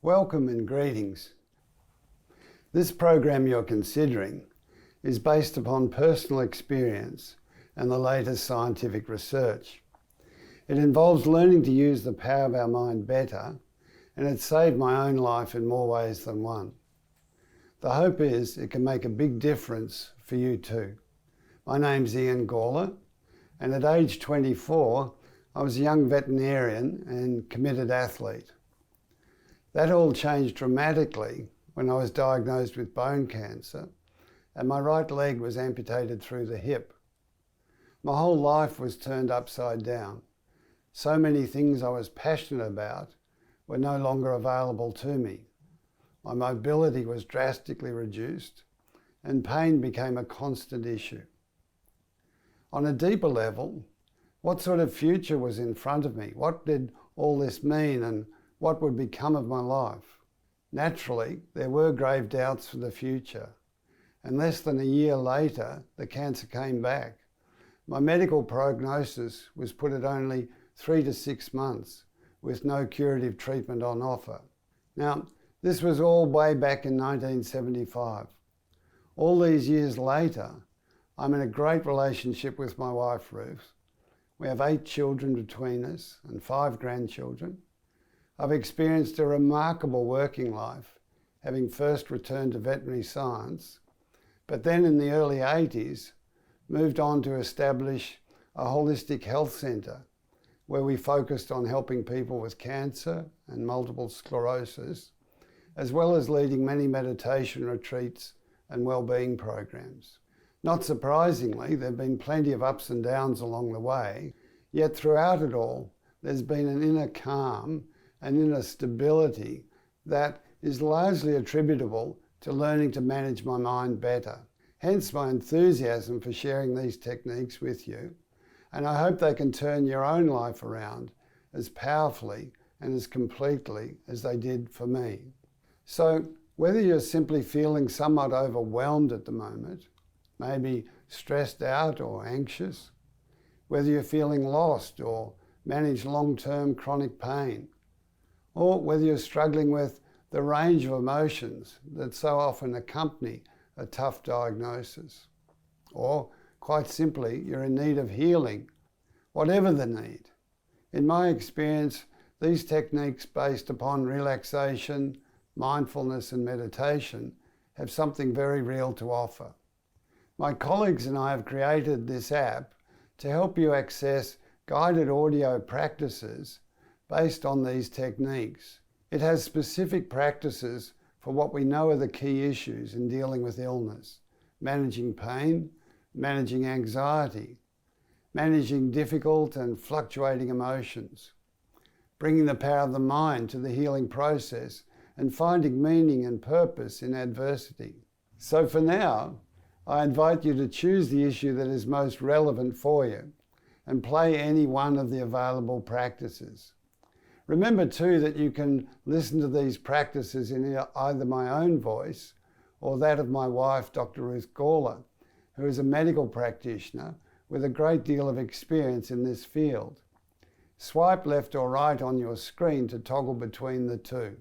Welcome and greetings. This program you're considering is based upon personal experience and the latest scientific research. It involves learning to use the power of our mind better, and it saved my own life in more ways than one. The hope is it can make a big difference for you too. My name's Gawler, and at age 24, I was a young veterinarian and committed athlete. That all changed dramatically when I was diagnosed with bone cancer and my right leg was amputated through the hip. My whole life was turned upside down. So many things I was passionate about were no longer available to me. My mobility was drastically reduced and pain became a constant issue. On a deeper level, what sort of future was in front of me? What did all this mean and what would become of my life? Naturally, there were grave doubts for the future, and less than a year later, the cancer came back. My medical prognosis was put at only 3 to 6 months, with no curative treatment on offer. Now, this was all way back in 1975. All these years later, I'm in a great relationship with my wife, Ruth. We have 8 children between us and 5 grandchildren. I've experienced a remarkable working life, having first returned to veterinary science, but then in the early 80s, moved on to establish a holistic health centre where we focused on helping people with cancer and multiple sclerosis, as well as leading many meditation retreats and wellbeing programs. Not surprisingly, there have been plenty of ups and downs along the way, yet throughout it all, there's been an inner calm and inner stability that is largely attributable to learning to manage my mind better. Hence my enthusiasm for sharing these techniques with you, and I hope they can turn your own life around as powerfully and as completely as they did for me. So whether you're simply feeling somewhat overwhelmed at the moment, maybe stressed out or anxious, whether you're feeling lost or manage long-term chronic pain, or whether you're struggling with the range of emotions that so often accompany a tough diagnosis, or quite simply, you're in need of healing, whatever the need. In my experience, these techniques based upon relaxation, mindfulness and meditation have something very real to offer. My colleagues and I have created this app to help you access guided audio practices based on these techniques. It has specific practices for what we know are the key issues in dealing with illness: managing pain, managing anxiety, managing difficult and fluctuating emotions, bringing the power of the mind to the healing process, and finding meaning and purpose in adversity. So for now, I invite you to choose the issue that is most relevant for you and play any one of the available practices. Remember too that you can listen to these practices in either my own voice or that of my wife, Dr. Ruth Gawler, who is a medical practitioner with a great deal of experience in this field. Swipe left or right on your screen to toggle between the two.